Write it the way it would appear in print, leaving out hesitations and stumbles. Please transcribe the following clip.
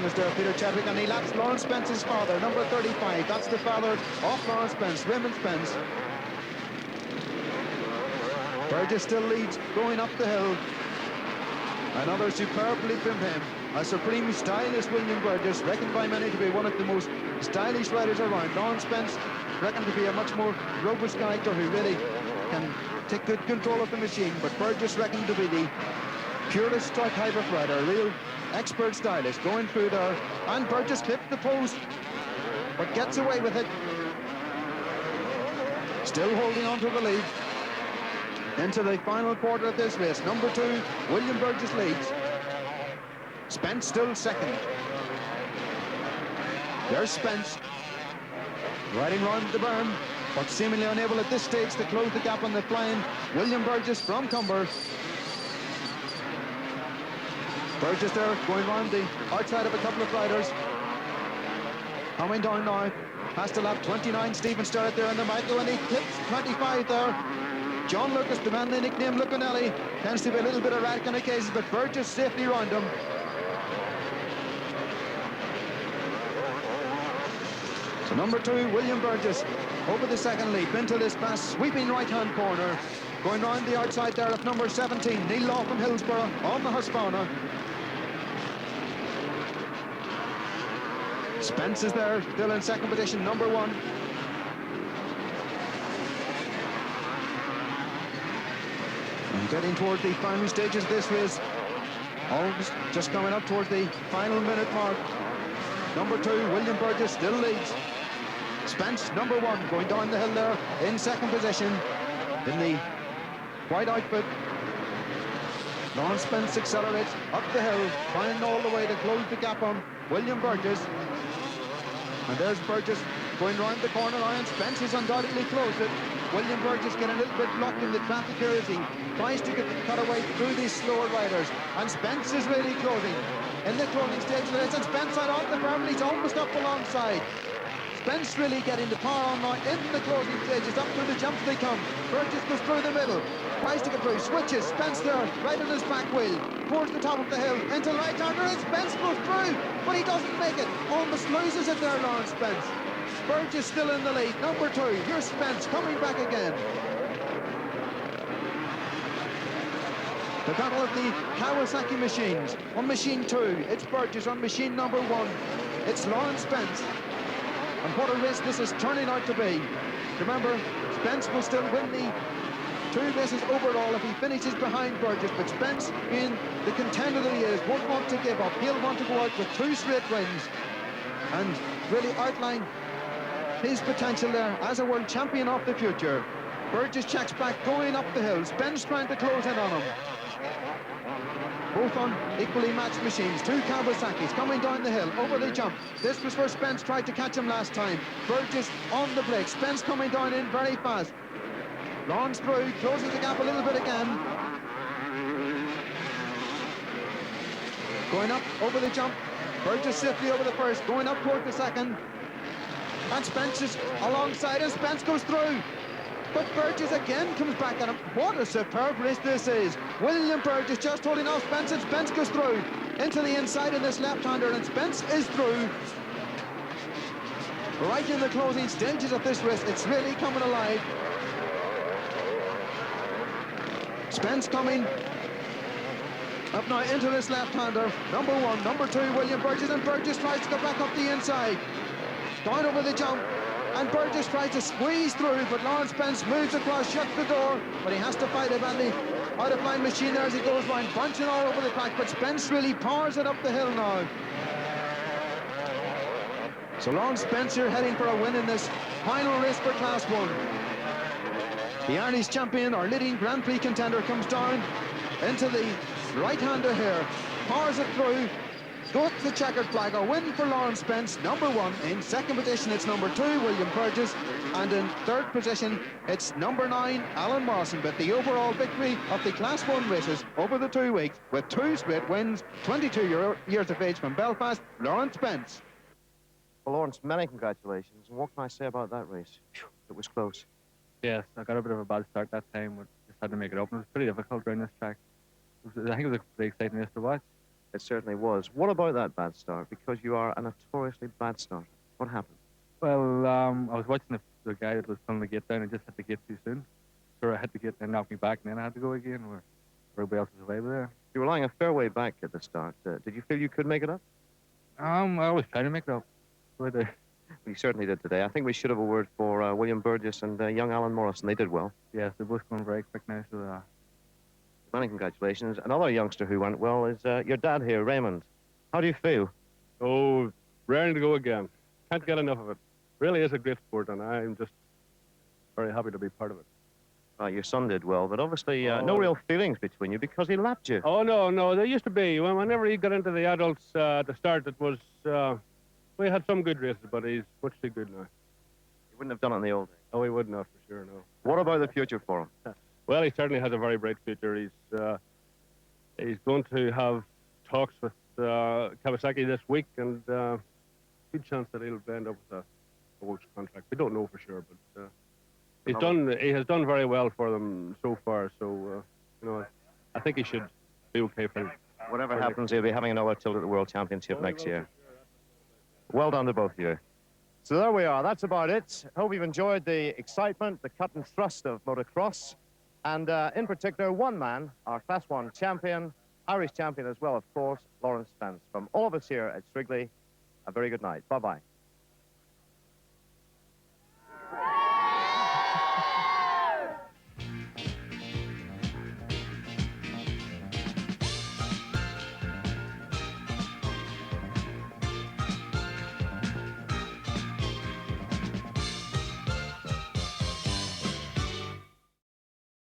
Mr. Peter Chadwick, and he laps Laurence Spence's father, number 35. That's the father of Laurence Spence, Raymond Spence. Burgess still leads going up the hill. Another superb leap from him. A supreme stylist, William Burgess, reckoned by many to be one of the most stylish riders around. Laurence Spence reckoned to be a much more robust character who really can take good control of the machine, but Burgess reckoned to be the purest type of rider, a real expert stylist going through there, and Burgess clips the post but gets away with it, still holding on to the lead into the final quarter of this race. Number 2, William Burgess leads. Spence still second. There's Spence riding round the berm, but seemingly unable at this stage to close the gap on the flying William Burgess from Cumber. Burgess there going round the outside of a couple of riders. Coming down now, past the lap 29, Stephen Sterrett there in the Michael, and he clips 25 there. John Lucas, the man they nicknamed Lucanelli, tends to be a little bit erratic on occasions, but Burgess safely round him. So number 2, William Burgess, over the second leap into this fast sweeping right-hand corner. Going round the outside there of number 17, Neil Law from Hillsborough on the Husqvarna. Spence is there, still in second position, number 1. And getting towards the final stages of this race, almost just coming up towards the final minute mark. Number 2, William Burgess still leads. Spence, number 1, going down the hill there in second position in the white outfit. Laurence Spence accelerates up the hill, trying all the way to close the gap on William Burgess. And there's Burgess going round the corner now, and Spence has undoubtedly closed it. William Burgess getting a little bit blocked in the traffic here as he tries to get the cutaway through these slower riders. And Spence is really closing in the closing stage of the race, and Spence out off the berm, he's almost up alongside. Spence really getting the power on now in the closing stages. Up through the jumps they come. Burgess goes through the middle, tries to get through, switches. Spence there, right on his back wheel, towards the top of the hill, into the right-hander, and Spence goes through, but he doesn't make it. Almost loses it there, Laurence Spence. Burgess still in the lead. Number 2, here's Spence coming back again. The battle of the Kawasaki machines. On machine 2, it's Burgess. On machine number 1, it's Laurence Spence. And what a race this is turning out to be. Remember, Spence will still win the 2 races overall if he finishes behind Burgess, but Spence, being the contender that he is, won't want to give up. He'll want to go out with 2 straight wins and really outline his potential there as a world champion of the future. Burgess checks back, going up the hill. Spence trying to close in on him. Both on equally matched machines. 2 Kawasaki's coming down the hill, over the jump. This was where Spence tried to catch him last time. Burgess on the brake. Spence coming down in very fast. Laurence through, closes the gap a little bit again. Going up over the jump. Burgess safely over the first, going up toward the second. And Spence is alongside, and Spence goes through. But Burgess again comes back at him. What a superb race this is. William Burgess just holding off Spence, and Spence goes through into the inside in this left-hander, and Spence is through. Right in the closing stages of this race, it's really coming alive. Spence coming up now into this left-hander. Number 1, number 2, William Burgess, and Burgess tries to go back up the inside. Down over the jump. And Burgess tries to squeeze through, but Laurence Spence moves across, shuts the door, but he has to fight it badly. Out of line machine there as he goes round, bunching all over the track, but Spence really powers it up the hill now. So Laurence Spence here heading for a win in this final race for Class 1. The Irish champion, our leading Grand Prix contender, comes down into the right-hander here, powers it through, goes to the checkered flag. A win for Laurence Spence, number 1. In second position, it's number 2, William Burgess. And in third position, it's number 9, Alan Morrison. But the overall victory of the Class 1 races over the 2 weeks, with 2 straight wins, 22 years of age from Belfast, Laurence Spence. Well, Laurence, many congratulations. And what can I say about that race? Phew, it was close. Yes, I got a bit of a bad start that time, but just had to make it up. And it was pretty difficult around this track. I think it was a pretty exciting race to watch. It certainly was. What about that bad start? Because you are a notoriously bad starter. What happened? Well, I was watching the guy that was pulling the gate down and just had to get too soon. So I had to get and knock me back, and then I had to go again where everybody else was away with there. You were lying a fair way back at the start. Did you feel you could make it up? I always try to make it up. So I do. You certainly did today. I think we should have a word for William Burgess and young Alan Morrison. They did well. Yes, they're both going very quick now, so Many congratulations. Another youngster who went well is your dad here, Raymond. How do you feel? Oh, raring to go again. Can't get enough of it. Really is a great sport, and I'm just very happy to be part of it. Your son did well, but obviously no Oh. real feelings between you because he lapped you. Oh, no, there used to be. Whenever he got into the adults at the start, it was, we had some good races, but he's much too good now. He wouldn't have done it in the old days. Oh, he would not, for sure, no. What about the future for him? Well, he certainly has a very bright future. He's going to have talks with Kawasaki this week, and good chance that he'll end up with a works contract. We don't know for sure, but he has done very well for them so far. So I think he should be okay for him. Whatever happens, he'll be having another tilt at the World Championship next year. Well done to both of you. So there we are. That's about it. Hope you've enjoyed the excitement, the cut and thrust of motocross. And in particular, one man, our Class 1 champion, Irish champion as well, of course, Laurence Spence. From all of us here at Shrigley, a very good night. Bye-bye.